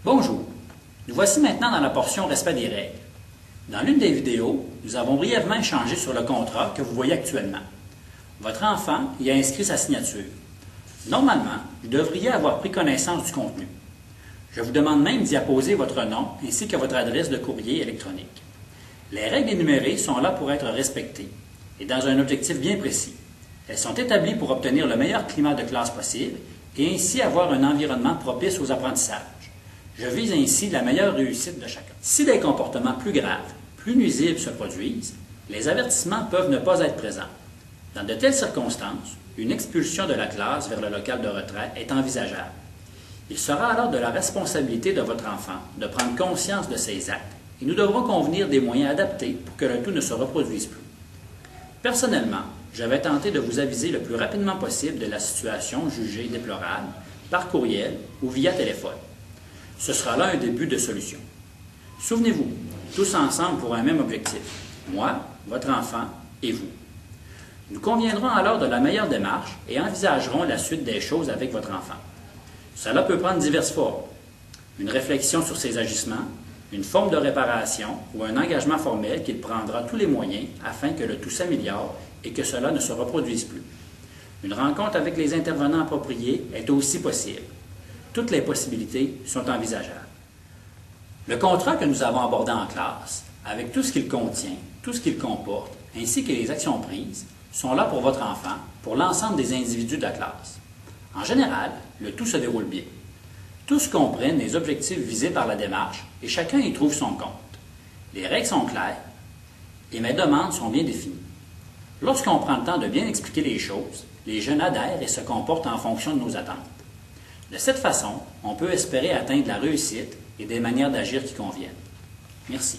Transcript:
Bonjour, nous voici maintenant dans la portion respect des règles. Dans l'une des vidéos, nous avons brièvement échangé sur le contrat que vous voyez actuellement. Votre enfant y a inscrit sa signature. Normalement, vous devriez avoir pris connaissance du contenu. Je vous demande même d'y apposer votre nom ainsi que votre adresse de courrier électronique. Les règles énumérées sont là pour être respectées et dans un objectif bien précis. Elles sont établies pour obtenir le meilleur climat de classe possible et ainsi avoir un environnement propice aux apprentissages. Je vise ainsi la meilleure réussite de chacun. Si des comportements plus graves, plus nuisibles se produisent, les avertissements peuvent ne pas être présents. Dans de telles circonstances, une expulsion de la classe vers le local de retrait est envisageable. Il sera alors de la responsabilité de votre enfant de prendre conscience de ses actes et nous devrons convenir des moyens adaptés pour que le tout ne se reproduise plus. Personnellement, je vais tenter de vous aviser le plus rapidement possible de la situation jugée déplorable par courriel ou via téléphone. Ce sera là un début de solution. Souvenez-vous, tous ensemble pour un même objectif, moi, votre enfant et vous. Nous conviendrons alors de la meilleure démarche et envisagerons la suite des choses avec votre enfant. Cela peut prendre diverses formes. Une réflexion sur ses agissements, une forme de réparation ou un engagement formel qu'il prendra tous les moyens afin que le tout s'améliore et que cela ne se reproduise plus. Une rencontre avec les intervenants appropriés est aussi possible. Toutes les possibilités sont envisageables. Le contrat que nous avons abordé en classe, avec tout ce qu'il contient, tout ce qu'il comporte, ainsi que les actions prises, sont là pour votre enfant, pour l'ensemble des individus de la classe. En général, le tout se déroule bien. Tous comprennent les objectifs visés par la démarche et chacun y trouve son compte. Les règles sont claires et mes demandes sont bien définies. Lorsqu'on prend le temps de bien expliquer les choses, les jeunes adhèrent et se comportent en fonction de nos attentes. De cette façon, on peut espérer atteindre la réussite et des manières d'agir qui conviennent. Merci.